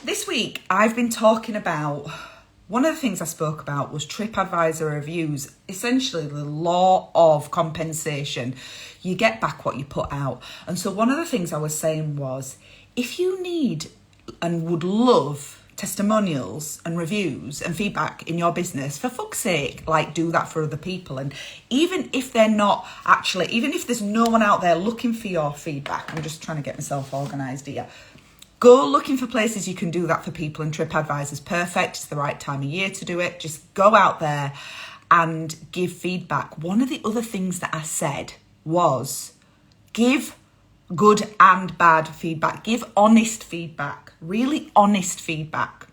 This week, I've been talking about, one of the things I spoke about was TripAdvisor reviews, essentially the law of compensation. You get back what you put out. And so one of the things I was saying was, if you need and would love testimonials and reviews and feedback in your business, for fuck's sake, like, do that for other people. And even if they're not actually, even if there's no one out there looking for your feedback, I'm just trying to get myself organised here. Go looking for places you can do that for people, and TripAdvisor's perfect. It's the right time of year to do it. Just go out there and give feedback. One of the other things that I said was give good and bad feedback. Give honest feedback, really honest feedback.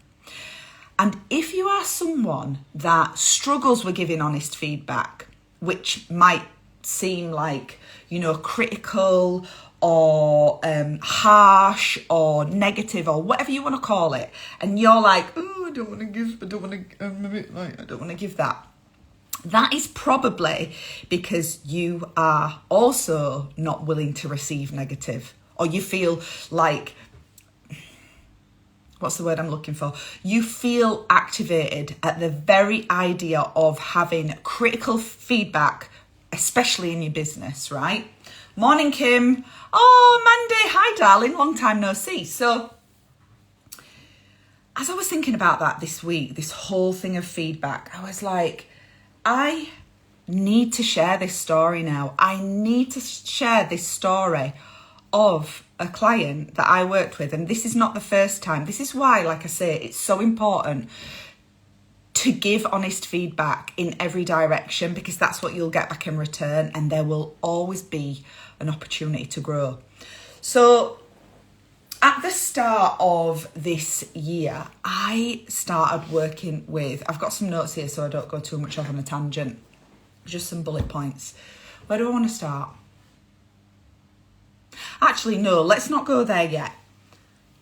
And if you are someone that struggles with giving honest feedback, which might seem like, critical or harsh or negative or whatever you want to call it, and you're like, oh, I don't want to give that. That is probably because you are also not willing to receive negative, or you feel like, what's the word I'm looking for? You feel activated at the very idea of having critical feedback, especially in your business, right? Morning, Kim. Oh, Mandy. Hi, darling. Long time no see. So, as I was thinking about that this week, this whole thing of feedback, I was like, I need to share this story now. I need to share this story of a client that I worked with. And this is not the first time. This is why, like I say, it's so important to give honest feedback in every direction, because that's what you'll get back in return, and there will always be an opportunity to grow. So at the start of this year, I started working with, I've got some notes here so I don't go too much off on a tangent, just some bullet points. Where do I want to start? Actually, no, let's not go there yet.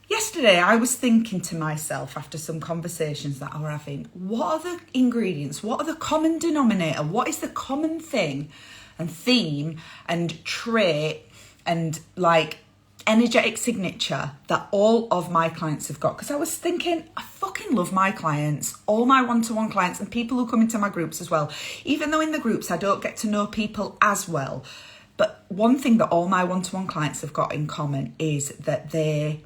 Yesterday, I was thinking to myself, after some conversations that I were having, what are the ingredients? What are the common denominator? What is the common thing and theme and trait and energetic signature that all of my clients have got? Because I was thinking, I fucking love my clients, all my one-to-one clients, and people who come into my groups as well. Even though in the groups I don't get to know people as well. But one thing that all my one-to-one clients have got in common is that they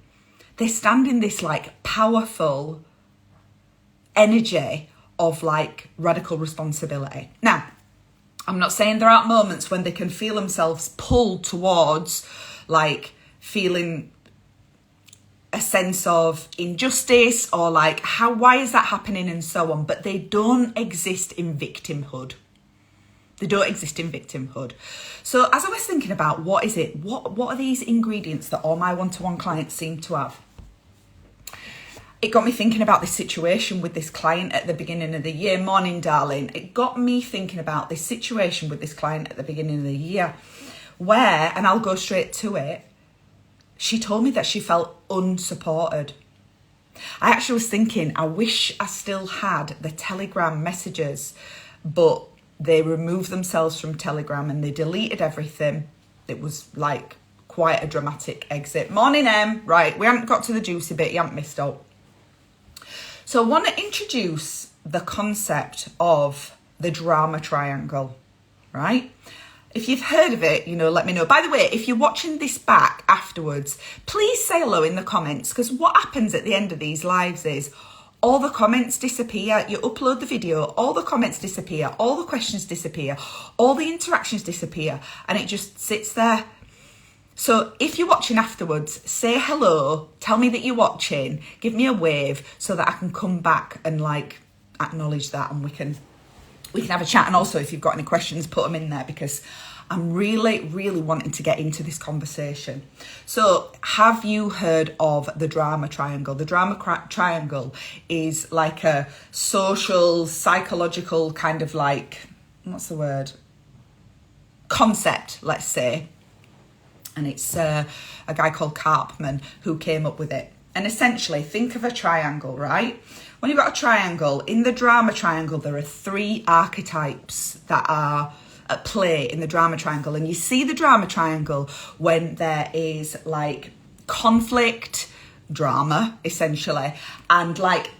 stand in this powerful energy of radical responsibility. Now, I'm not saying there aren't moments when they can feel themselves pulled towards feeling a sense of injustice or why is that happening and so on, but they don't exist in victimhood. They don't exist in victimhood. So as I was thinking about what is it, what are these ingredients that all my one-to-one clients seem to have? It got me thinking about this situation with this client at the beginning of the year. Morning, darling. It got me thinking about this situation with this client at the beginning of the year where, and I'll go straight to it, she told me that she felt unsupported. I actually was thinking, I wish I still had the Telegram messages, but they removed themselves from Telegram and they deleted everything. It was quite a dramatic exit. Morning, Em. Right, we haven't got to the juicy bit. You haven't missed out. So I want to introduce the concept of the drama triangle, right? If you've heard of it, let me know. By the way, if you're watching this back afterwards, please say hello in the comments, because what happens at the end of these lives is all the comments disappear. You upload the video, all the comments disappear, all the questions disappear, all the interactions disappear, and it just sits there. So if you're watching afterwards, say hello, tell me that you're watching, give me a wave so that I can come back and acknowledge that, and we can have a chat. And also, if you've got any questions, put them in there, because I'm really, really wanting to get into this conversation. So have you heard of the drama triangle? The drama triangle is a social, psychological kind of what's the word? Concept, let's say. And it's a guy called Karpman who came up with it. And essentially, think of a triangle, right? When you've got a triangle, in the drama triangle, there are 3 archetypes that are at play in the drama triangle. And you see the drama triangle when there is conflict, drama, essentially, and like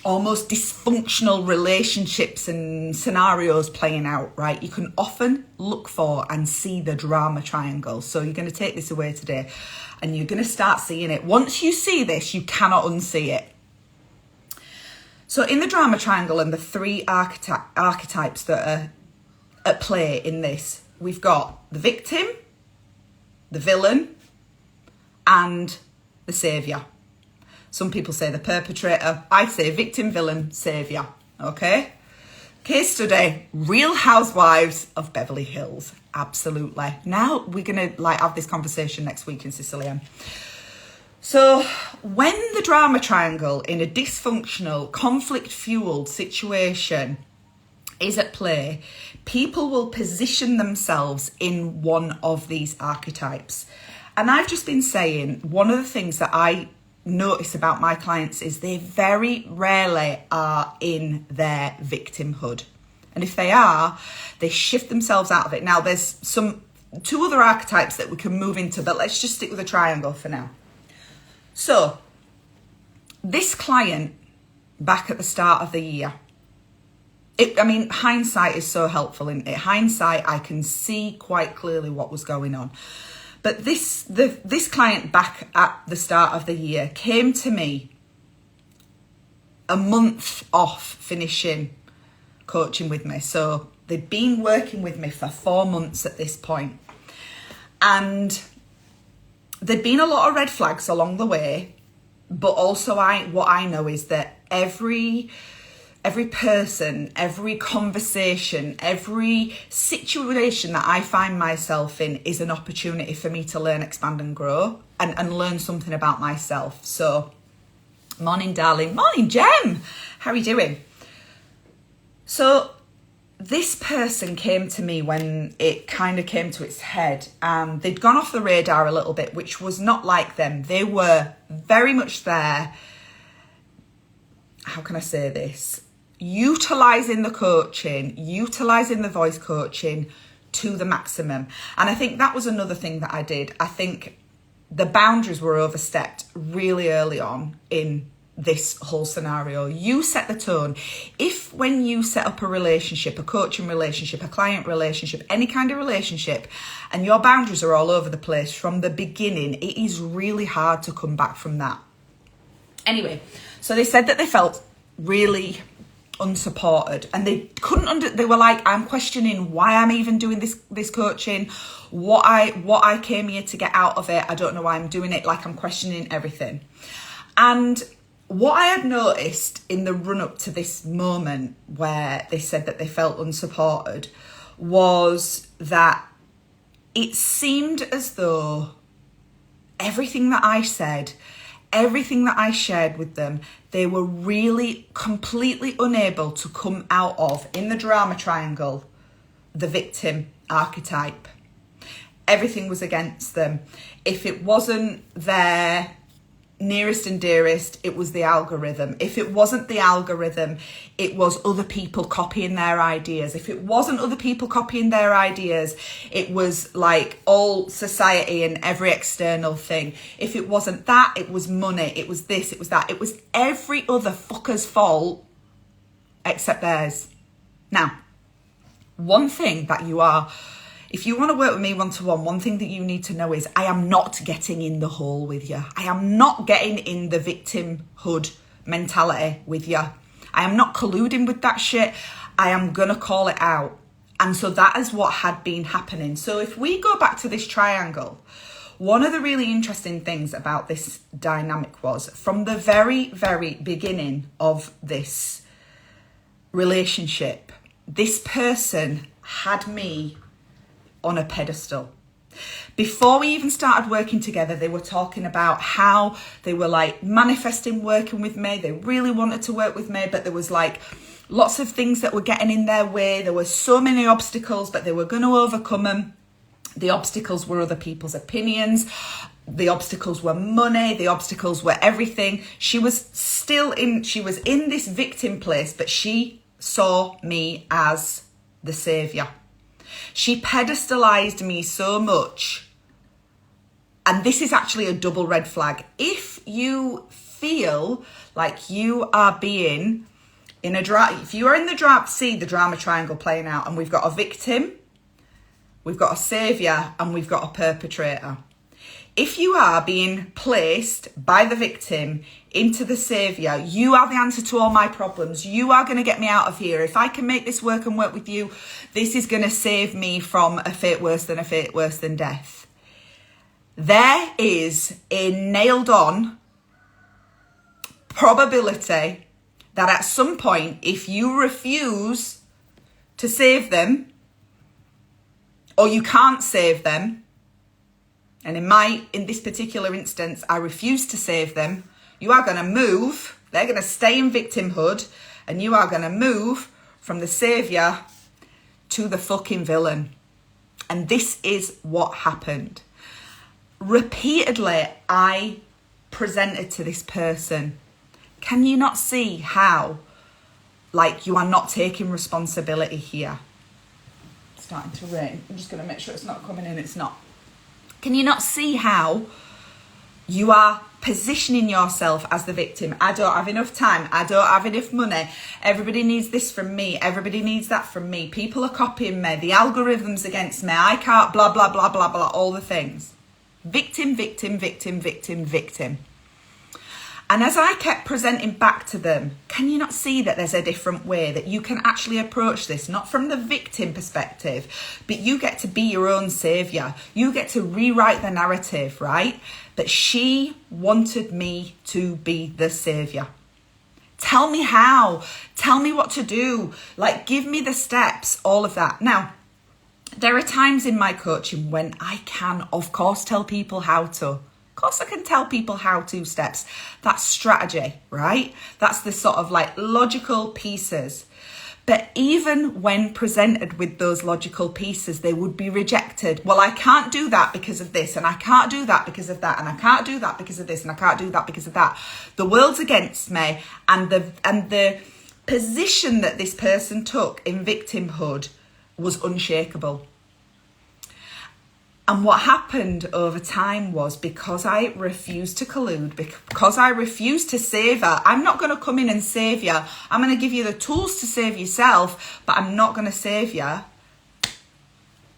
almost dysfunctional relationships and scenarios playing out, right? You can often look for and see the drama triangle. So you're going to take this away today and you're going to start seeing it. Once you see this, you cannot unsee it. So in the drama triangle and the three archetypes that are at play in this, we've got the victim, the villain, and the saviour. Some people say the perpetrator. I say victim, villain, saviour. Okay? Case study, Real Housewives of Beverly Hills. Absolutely. Now we're going to have this conversation next week in Sicilian. So when the drama triangle in a dysfunctional, conflict-fueled situation is at play, people will position themselves in one of these archetypes. And I've just been saying, one of the things that I notice about my clients is they very rarely are in their victimhood. And if they are, they shift themselves out of it. Now, there's two other archetypes that we can move into, but let's just stick with the triangle for now. So, this client back at the start of the year, hindsight is so helpful. In hindsight, I can see quite clearly what was going on. But this client back at the start of the year came to me a month off finishing coaching with me. So they'd been working with me for 4 months at this point. And there'd been a lot of red flags along the way. But also what I know is that every person, every conversation, every situation that I find myself in is an opportunity for me to learn, expand and grow and learn something about myself. So, morning, darling. Morning, Jem. How are you doing? So, this person came to me when it kind of came to its head, and they'd gone off the radar a little bit, which was not like them. They were very much there. How can I say this? Utilising the coaching, utilising the voice coaching to the maximum. And I think that was another thing that I did. I think the boundaries were overstepped really early on in this whole scenario. You set the tone. If when you set up a relationship, a coaching relationship, a client relationship, any kind of relationship, and your boundaries are all over the place from the beginning, it is really hard to come back from that. Anyway, so they said that they felt really unsupported and they couldn't they were like, I'm questioning why I'm even doing this coaching, what I came here to get out of it. I don't know why I'm doing it. Like, I'm questioning everything. And what I had noticed in the run up to this moment where they said that they felt unsupported was that it seemed as though everything that I said, everything that I shared with them, they were really completely unable to come out of, in the drama triangle, the victim archetype. Everything was against them. If it wasn't their nearest and dearest, it was the algorithm. If it wasn't the algorithm, it was other people copying their ideas. If it wasn't other people copying their ideas, it was like all society and every external thing. If it wasn't that, it was money, it was this, it was that. It was every other fucker's fault except theirs. Now, one thing that you are, if you want to work with me one-to-one, one thing that you need to know is I am not getting in the hole with you. I am not getting in the victimhood mentality with you. I am not colluding with that shit. I am going to call it out. And so that is what had been happening. So if we go back to this triangle, one of the really interesting things about this dynamic was from the very, very beginning of this relationship, this person had me on a pedestal. Before we even started working together, they were talking about how they were like manifesting working with me. They really wanted to work with me, but there was like lots of things that were getting in their way. There were so many obstacles, but they were going to overcome them. The obstacles were other people's opinions. The obstacles were money. The obstacles were everything. She was in this victim place, but she saw me as the saviour. She pedestalized me so much And this is actually a double red flag. If you feel like you are being in a drama, if you are in the drama, see the drama triangle playing out, and we've got a victim, we've got a saviour, and we've got a perpetrator. If you are being placed by the victim into the saviour, you are the answer to all my problems. You are going to get me out of here. If I can make this work and work with you, this is going to save me from a fate worse than death. There is a nailed on probability that at some point, if you refuse to save them, or you can't save them, and in this particular instance, I refuse to save them, you are going to move, they're going to stay in victimhood, and you are going to move from the saviour to the fucking villain. And this is what happened. Repeatedly, I presented to this person, can you not see how, like, you are not taking responsibility here? It's starting to rain. I'm just going to make sure it's not coming in. It's not. Can you not see how you are positioning yourself as the victim? I don't have enough time. I don't have enough money. Everybody needs this from me. Everybody needs that from me. People are copying me. The algorithm's against me. I can't, blah, blah, blah, blah, blah, all the things. Victim, victim, victim, victim, victim. And as I kept presenting back to them, can you not see that there's a different way that you can actually approach this? Not from the victim perspective, but you get to be your own saviour. You get to rewrite the narrative, right? But she wanted me to be the saviour. Tell me how. Tell me what to do. Like, give me the steps, all of that. Now, there are times in my coaching when I can, of course, tell people how to. Of course, I can tell people how-to steps. That's strategy, right? That's the sort of like logical pieces. But even when presented with those logical pieces, they would be rejected. Well, I can't do that because of this, and I can't do that because of that, and I can't do that because of this, and I can't do that because of that. The world's against me, and the position that this person took in victimhood was unshakable. And what happened over time was, because I refused to collude, because I refused to save her, I'm not going to come in and save you. I'm going to give you the tools to save yourself, but I'm not going to save you.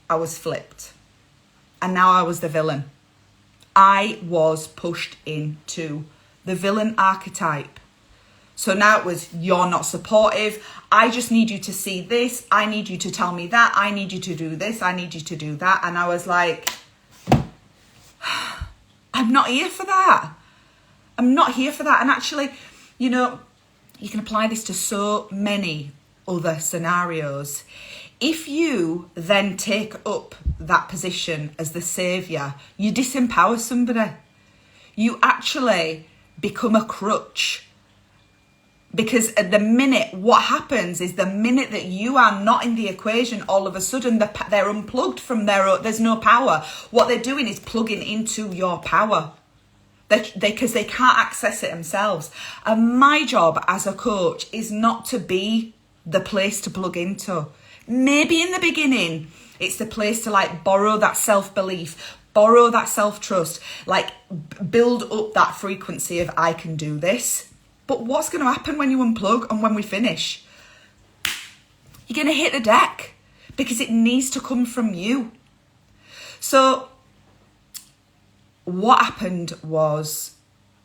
I was flipped. And now I was the villain. I was pushed into the villain archetype. So now it was, you're not supportive. I just need you to see this. I need you to tell me that. I need you to do this. I need you to do that. And I was like, I'm not here for that. I'm not here for that. And actually, you know, you can apply this to so many other scenarios. If you then take up that position as the saviour, you disempower somebody. You actually become a crutch. Because at the minute, what happens is the minute that you are not in the equation, all of a sudden they're unplugged from there's no power. What they're doing is plugging into your power. Because they can't access it themselves. And my job as a coach is not to be the place to plug into. Maybe in the beginning, it's the place to like borrow that self-belief, borrow that self-trust, like build up that frequency of I can do this. But what's going to happen when you unplug and when we finish? You're going to hit the deck because it needs to come from you. So what happened was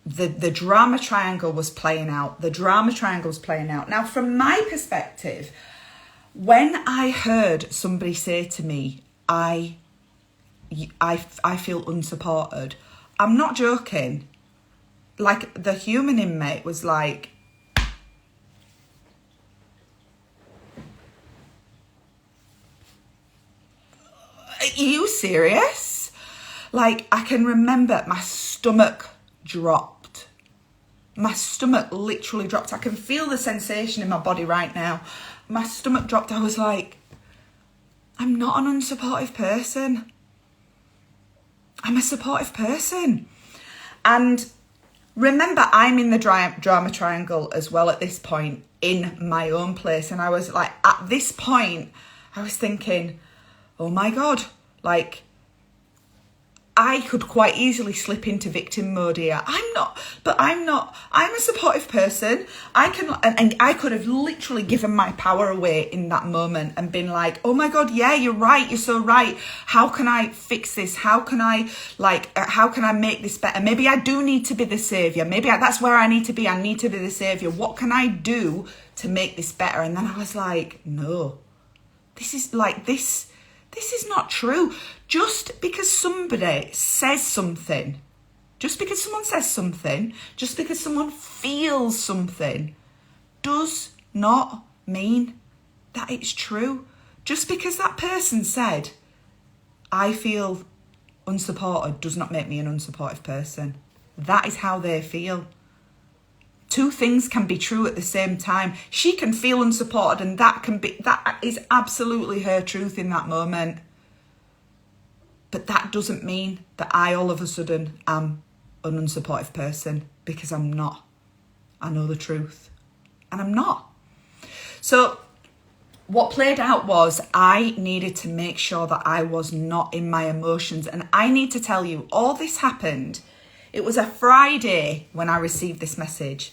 the drama triangle was playing out. The drama triangle was playing out. Now, from my perspective, when I heard somebody say to me, I feel unsupported, I'm not joking. Like, the human in me was like, are you serious? Like, I can remember my stomach dropped. My stomach literally dropped. I can feel the sensation in my body right now. My stomach dropped. I was like, I'm not an unsupportive person. I'm a supportive person. And remember, I'm in the drama triangle as well at this point in my own place. And I was like, at this point, I was thinking, oh my God, like, I could quite easily slip into victim mode here. I'm a supportive person. And I could have literally given my power away in that moment and been like, oh my God, yeah, you're right. You're so right. How can I fix this? How can I make this better? Maybe I do need to be the savior. Maybe that's where I need to be. I need to be the savior. What can I do to make this better? And then I was like, no, this is not true. Just because somebody says something, just because someone says something, just because someone feels something, does not mean that it's true. Just because that person said, I feel unsupported, does not make me an unsupportive person. That is how they feel. Two things can be true at the same time. She can feel unsupported, and that is absolutely her truth in that moment. But that doesn't mean that I all of a sudden am an unsupportive person, because I'm not. I know the truth, and I'm not. So what played out was I needed to make sure that I was not in my emotions. And I need to tell you, all this happened. It was a Friday when I received this message.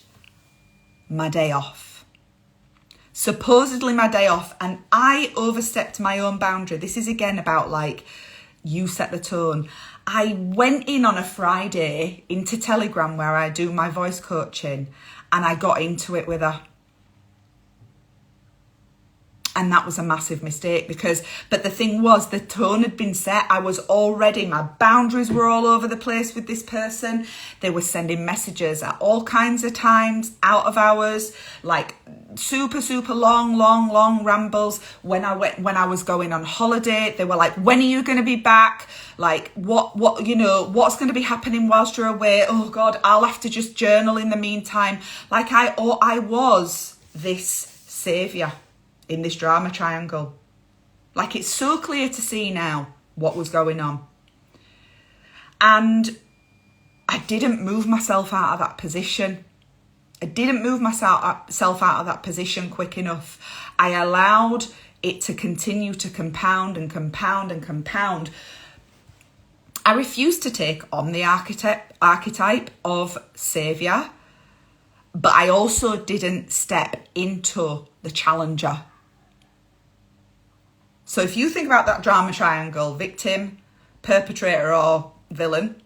My day off. Supposedly my day off. And I overstepped my own boundary. This is again about you set the tone. I went in on a Friday into Telegram where I do my voice coaching, and I got into it with her. And that was a massive mistake but the thing was, the tone had been set. My boundaries were all over the place with this person. They were sending messages at all kinds of times, out of hours, super, super long rambles. When I was going on holiday, they were like, when are you going to be back? What's going to be happening whilst you're away? Oh God, I'll have to just journal in the meantime. I was this savior in this drama triangle. It's so clear to see now what was going on. And I didn't move myself out of that position. I didn't move myself out of that position quick enough. I allowed it to continue to compound and compound and compound. I refused to take on the archetype of savior, but I also didn't step into the challenger. So if you think about that drama triangle, victim, perpetrator or villain,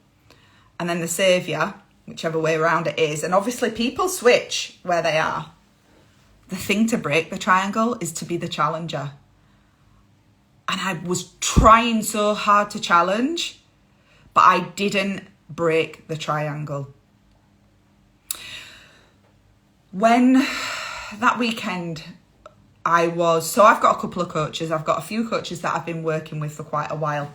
and then the saviour, whichever way around it is, and obviously people switch where they are. The thing to break the triangle is to be the challenger. And I was trying so hard to challenge, but I didn't break the triangle. When that weekend I've got a couple of coaches. I've got a few coaches that I've been working with for quite a while.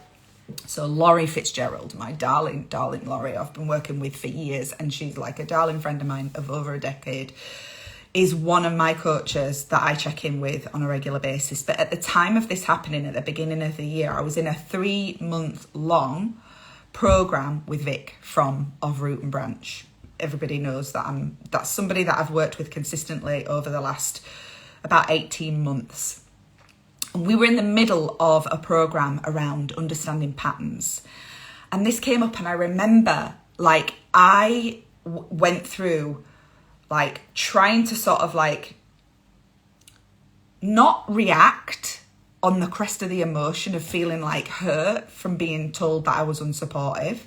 So Laurie Fitzgerald, my darling Laurie, I've been working with for years, and she's like a darling friend of mine of over a decade, is one of my coaches that I check in with on a regular basis. But at the time of this happening, at the beginning of the year, I was in a 3-month-long program with Vic of Root and Branch. Everybody knows that that's somebody that I've worked with consistently over the last about 18 months. And we were in the middle of a program around understanding patterns. And this came up, and I remember I went through trying to sort of not react on the crest of the emotion of feeling hurt from being told that I was unsupportive,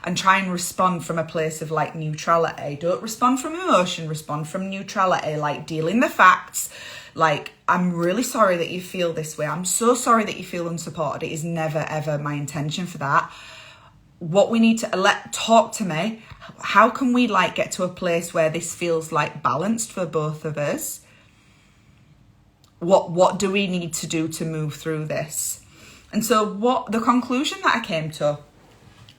and try and respond from a place of neutrality. Don't respond from emotion, respond from neutrality, deal in the facts. I'm really sorry that you feel this way. I'm so sorry that you feel unsupported. It is never, ever my intention for that. What we need to talk to me. How can we get to a place where this feels balanced for both of us? What do we need to do to move through this? And so what the conclusion that I came to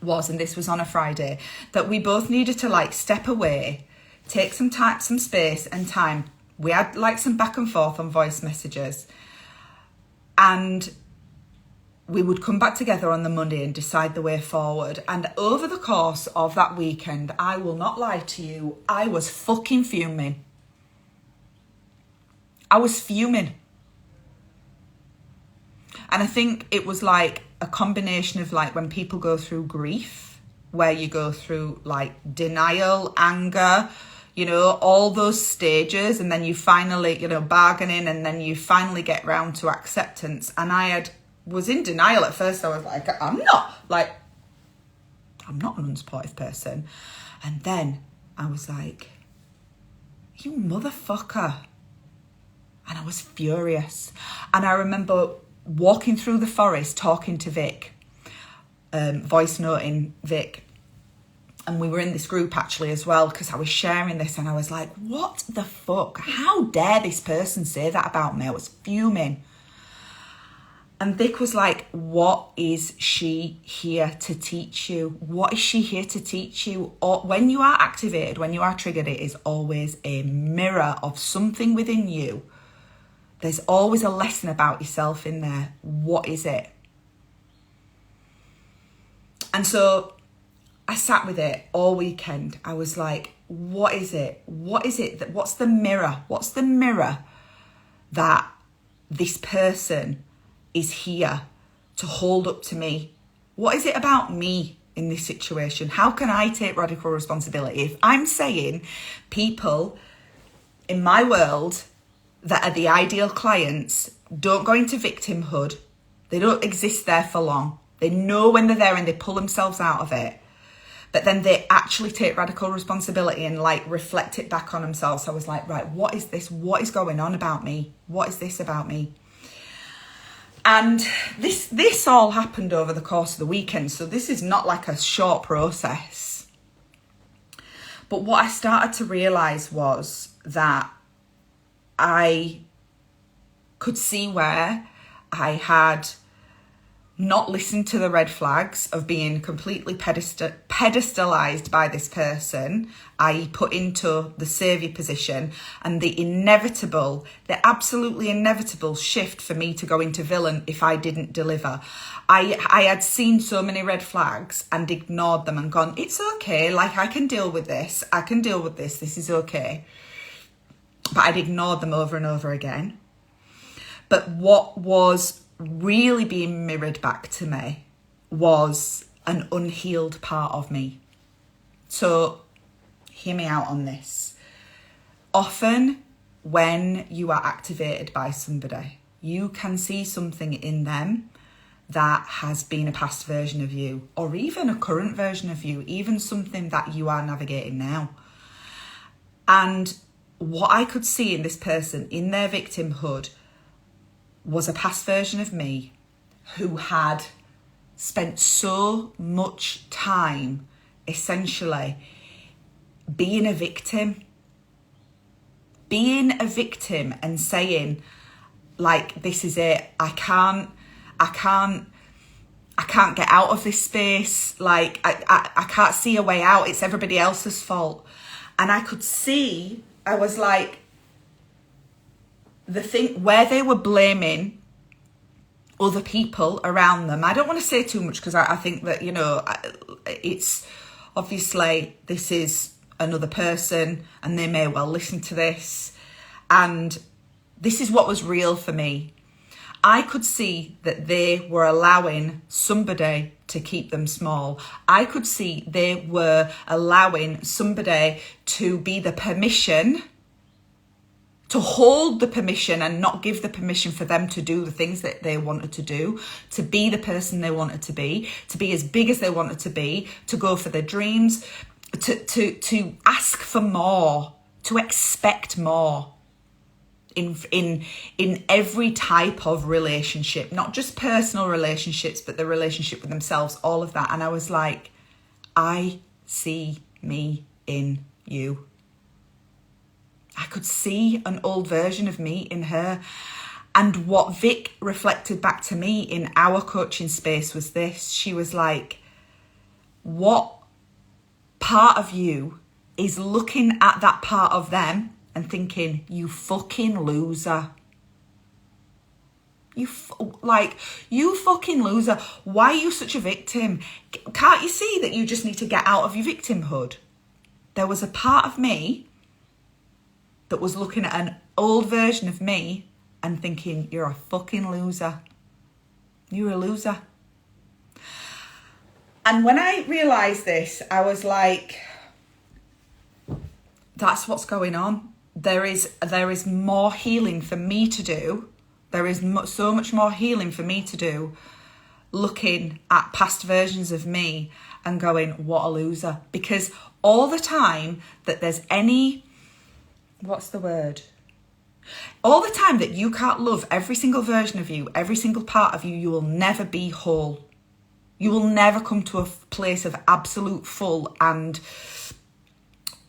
was, and this was on a Friday, that we both needed to step away, take some time, some space and time. We had some back and forth on voice messages, and we would come back together on the Monday and decide the way forward. And over the course of that weekend, I will not lie to you, I was fucking fuming. I was fuming. And I think it was like a combination of like when people go through grief, where you go through like denial, anger, you know, all those stages, and then you finally, you know, bargaining, and then you finally get round to acceptance. And was in denial at first. I was like, I'm not an unsupportive person. And then I was like, you motherfucker. And I was furious. And I remember walking through the forest talking to Vic, voice noting Vic. And we were in this group actually as well, because I was sharing this and I was like, what the fuck? How dare this person say that about me? I was fuming. And Vic was like, what is she here to teach you? What is she here to teach you? Or when you are activated, when you are triggered, it is always a mirror of something within you. There's always a lesson about yourself in there. What is it? And so I sat with it all weekend. I was like, what is it? What is it? What's the mirror? What's the mirror that this person is here to hold up to me? What is it about me in this situation? How can I take radical responsibility? If I'm saying people in my world that are the ideal clients don't go into victimhood, they don't exist there for long. They know when they're there and they pull themselves out of it. But then they actually take radical responsibility and like reflect it back on themselves. So I was like, right, what is this? What is going on about me? What is this about me? And this all happened over the course of the weekend. So this is not like a short process. But what I started to realise was that I could see where I had not listened to the red flags of being completely pedestalized by this person, i.e. put into the saviour position, and the absolutely inevitable shift for me to go into villain if I didn't deliver. I had seen so many red flags and ignored them and gone, it's okay, like I can deal with this, this is okay. But I'd ignored them over and over again. But what was really being mirrored back to me was an unhealed part of me. So hear me out on this. Often when you are activated by somebody, you can see something in them that has been a past version of you, or even a current version of you, even something that you are navigating now. And what I could see in this person, in their victimhood, was a past version of me who had spent so much time essentially being a victim and saying, like, this is it, I can't get out of this space, like I can't see a way out, it's everybody else's fault. And I could see, I was like, the thing where they were blaming other people around them. I don't want to say too much because I think that, you know, it's obviously this is another person and they may well listen to this. And this is what was real for me. I could see that they were allowing somebody to keep them small. I could see they were allowing somebody to be the permission, to hold the permission and not give the permission for them to do the things that they wanted to do, to be the person they wanted to be as big as they wanted to be, to go for their dreams, to ask for more, to expect more in every type of relationship, not just personal relationships, but the relationship with themselves, all of that. And I was like, I see me in you. I could see an old version of me in her. And what Vic reflected back to me in our coaching space was this. She was like, what part of you is looking at that part of them and thinking, you fucking loser. You fucking loser. Why are you such a victim? Can't you see that you just need to get out of your victimhood? There was a part of me that was looking at an old version of me and thinking, you're a fucking loser. You're a loser. And when I realised this, I was like, that's what's going on. There is more healing for me to do. There is so much more healing for me to do looking at past versions of me and going, what a loser. Because all the time that there's any, what's the word? All the time that you can't love every single version of you, every single part of you, you will never be whole. You will never come to a place of absolute full and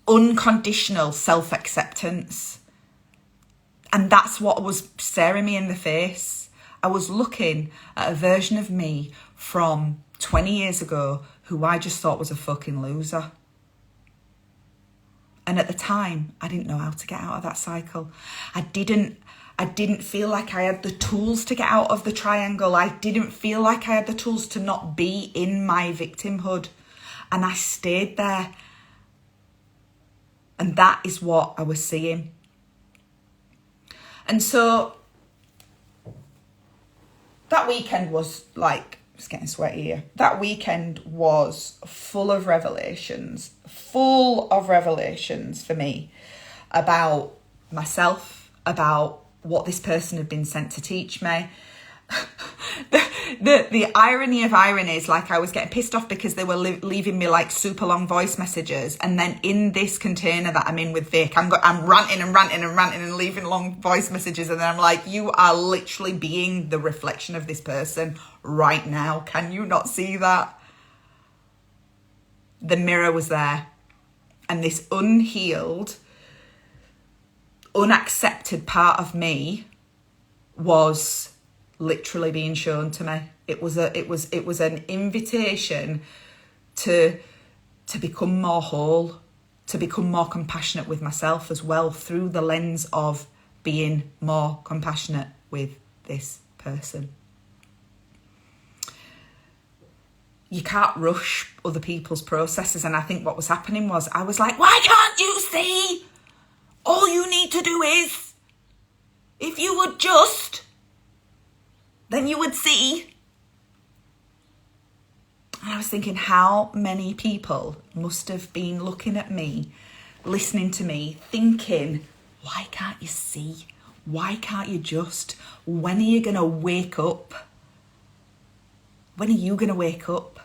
unconditional self-acceptance. And that's what was staring me in the face. I was looking at a version of me from 20 years ago who I just thought was a fucking loser. And at the time, I didn't know how to get out of that cycle. I didn't feel like I had the tools to get out of the triangle. I didn't feel like I had the tools to not be in my victimhood. And I stayed there. And that is what I was seeing. And so that weekend was like, it's getting sweaty here. That weekend was full of revelations for me about myself, about what this person had been sent to teach me. The irony of ironies, like I was getting pissed off because they were leaving me like super long voice messages, and then in this container that I'm in with Vic, I'm ranting and leaving long voice messages, and then I'm like, you are literally being the reflection of this person right now. Can you not see that? The mirror was there, and this unhealed, unaccepted part of me was literally being shown to me. It was an invitation to become more whole, to become more compassionate with myself as well, through the lens of being more compassionate with this person. You can't rush other people's processes, and I think what was happening was I was like, why can't you see? All you need to do is, if you would just, then you would see. And I was thinking, how many people must have been looking at me, listening to me, thinking, why can't you see? Why can't you just? When are you going to wake up? When are you going to wake up?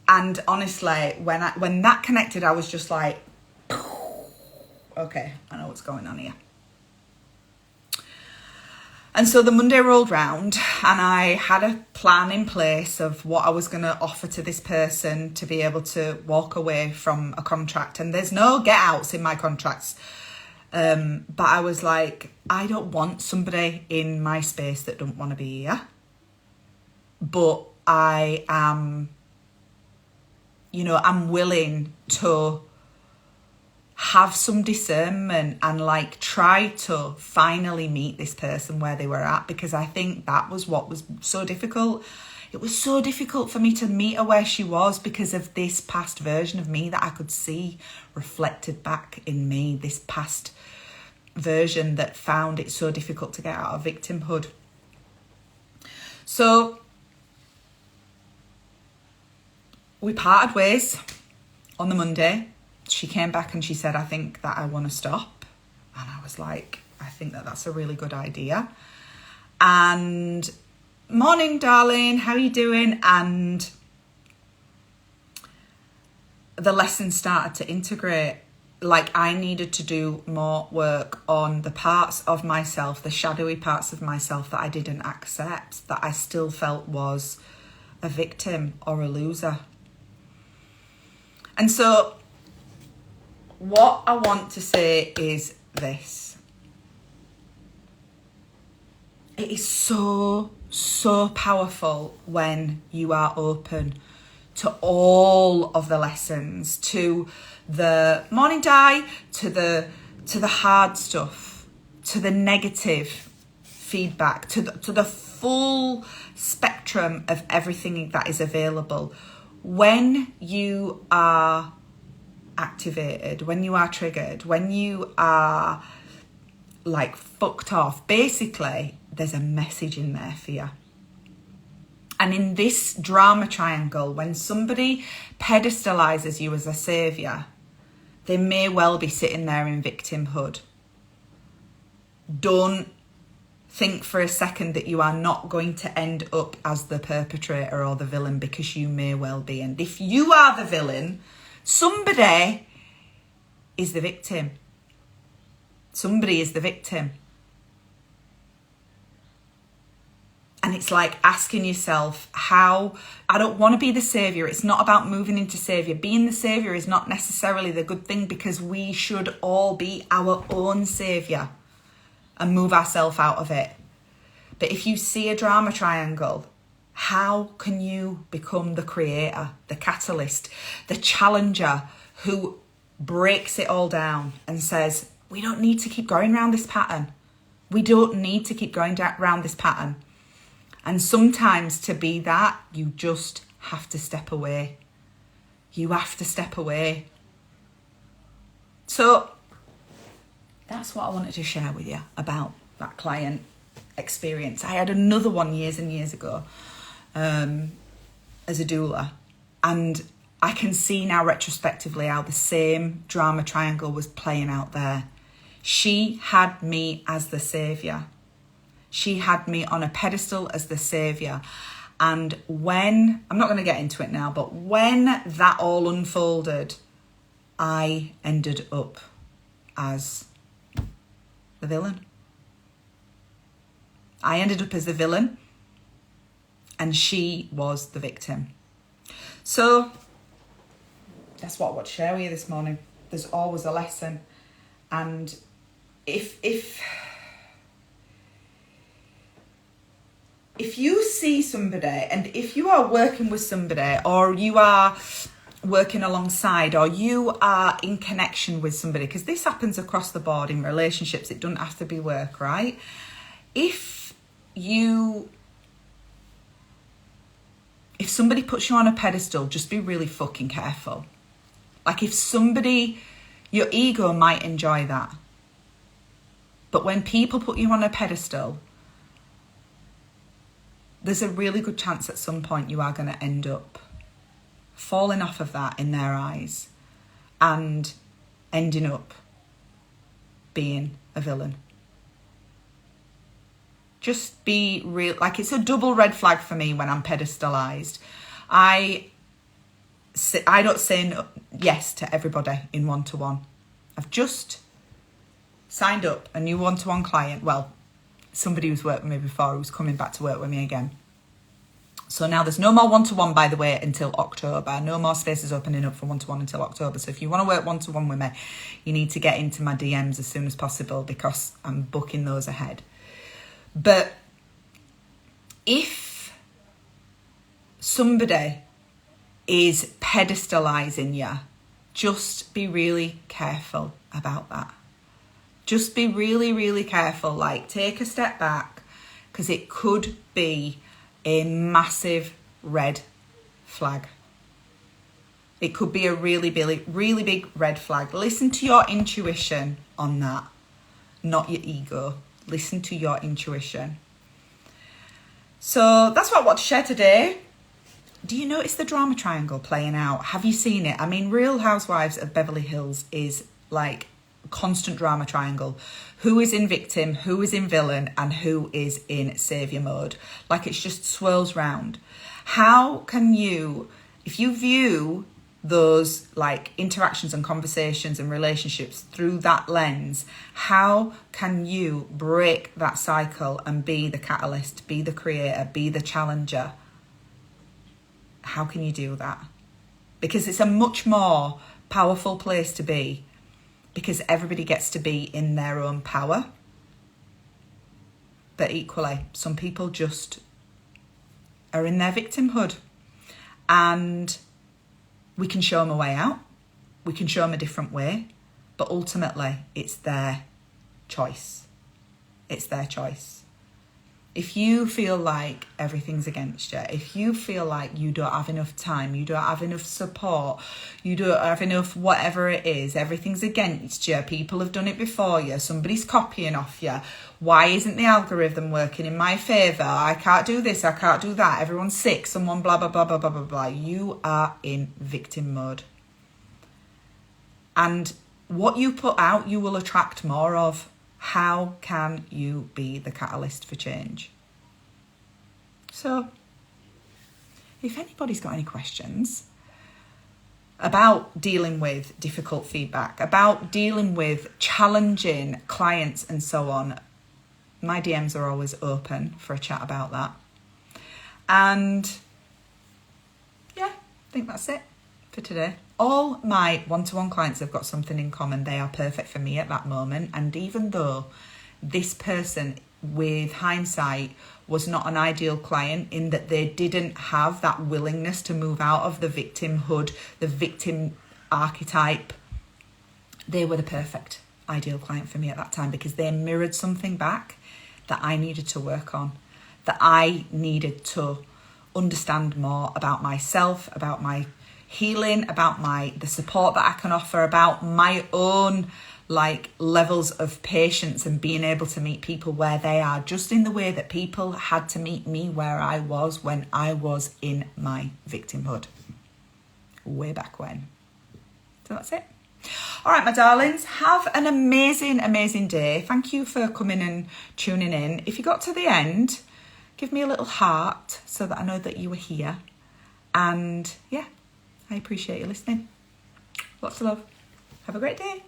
And honestly, when that connected, I was just like, okay, I know what's going on here. And so the Monday rolled round, and I had a plan in place of what I was going to offer to this person to be able to walk away from a contract. And there's no get outs in my contracts. But I was like, I don't want somebody in my space that don't want to be here. But I am, I'm willing to have some discernment and like try to finally meet this person where they were at, because I think that was what was so difficult. It was so difficult for me to meet her where she was because of this past version of me that I could see reflected back in me, this past version that found it so difficult to get out of victimhood. So we parted ways on the Monday. She came back and she said, I think that I want to stop. And I was like, I think that that's a really good idea. And morning, darling, how are you doing? And the lesson started to integrate. Like I needed to do more work on the parts of myself, the shadowy parts of myself that I didn't accept, that I still felt was a victim or a loser. And so what I want to say is this. It is so, so powerful when you are open to all of the lessons, to the morning die, to the hard stuff, to the negative feedback, to the full spectrum of everything that is available. When you are activated, when you are triggered, when you are like fucked off, basically there's a message in there for you. And in this drama triangle, when somebody pedestalizes you as a saviour, they may well be sitting there in victimhood. Don't think for a second that you are not going to end up as the perpetrator or the villain, because you may well be. And if you are the villain, somebody is the victim. Somebody is the victim. And it's like asking yourself, how, I don't want to be the saviour. It's not about moving into saviour. Being the saviour is not necessarily the good thing, because we should all be our own saviour and move ourselves out of it. But if you see a drama triangle, how can you become the creator, the catalyst, the challenger who breaks it all down and says, we don't need to keep going around this pattern. We don't need to keep going around this pattern. And sometimes to be that, you just have to step away. You have to step away. So that's what I wanted to share with you about that client experience. I had another one years and years ago as a doula. And I can see now retrospectively how the same drama triangle was playing out there. She had me as the saviour. She had me on a pedestal as the saviour. And when, I'm not going to get into it now, but when that all unfolded, I ended up as the villain. I ended up as the villain, and she was the victim. So that's what I want to share with you this morning. There's always a lesson. And if you see somebody, and if you are working with somebody, or you are working alongside, or you are in connection with somebody, because this happens across the board in relationships, it doesn't have to be work, right? If somebody puts you on a pedestal, just be really fucking careful. Like, if somebody, your ego might enjoy that. But when people put you on a pedestal, there's a really good chance at some point you are going to end up falling off of that in their eyes and ending up being a villain. Just be real. Like, it's a double red flag for me when I'm pedestalized. I don't say yes to everybody in one-to-one. I've just signed up a new one-to-one client. Well, somebody who's worked with me before who's coming back to work with me again. So now there's no more one-to-one, by the way, until October. No more spaces opening up for one-to-one until October. So if you want to work one-to-one with me, you need to get into my DMs as soon as possible, because I'm booking those ahead. But if somebody is pedestalizing you, just be really careful about that. Just be really, really careful. Like, take a step back, because it could be a massive red flag. It could be a really big red flag. Listen to your intuition on that, not your ego. Listen to your intuition. So that's what I want to share today. Do you notice the drama triangle playing out? Have you seen it? I mean, Real Housewives of Beverly Hills is like constant drama triangle. Who is in victim, who is in villain, and who is in saviour mode. Like, it's just swirls round. How can you, if you view those like interactions and conversations and relationships through that lens, how can you break that cycle and be the catalyst, be the creator, be the challenger? How can you do that? Because it's a much more powerful place to be, because everybody gets to be in their own power. But equally, some people just are in their victimhood, and we can show them a way out. We can show them a different way, but ultimately it's their choice. It's their choice. If you feel like everything's against you, if you feel like you don't have enough time, you don't have enough support, you don't have enough whatever it is, everything's against you, people have done it before you, somebody's copying off you, why isn't the algorithm working in my favour, I can't do this, I can't do that, everyone's sick, someone blah, blah, blah, blah, blah, blah, blah. You are in victim mode. And what you put out, you will attract more of. How can you be the catalyst for change? So, if anybody's got any questions about dealing with difficult feedback, about dealing with challenging clients and so on, my DMs are always open for a chat about that. And yeah, I think that's it for today. All my one-to-one clients have got something in common. They are perfect for me at that moment. And even though this person, with hindsight, was not an ideal client in that they didn't have that willingness to move out of the victimhood, the victim archetype, they were the perfect ideal client for me at that time because they mirrored something back that I needed to work on, that I needed to understand more about myself, about my healing, about the support that I can offer, about my own levels of patience and being able to meet people where they are, just in the way that people had to meet me where I was when I was in my victimhood way back when. So that's it. All right, my darlings, have an amazing, amazing day. Thank you for coming and tuning in. If you got to the end, give me a little heart so that I know that you were here. And yeah, I appreciate you listening. Lots of love. Have a great day.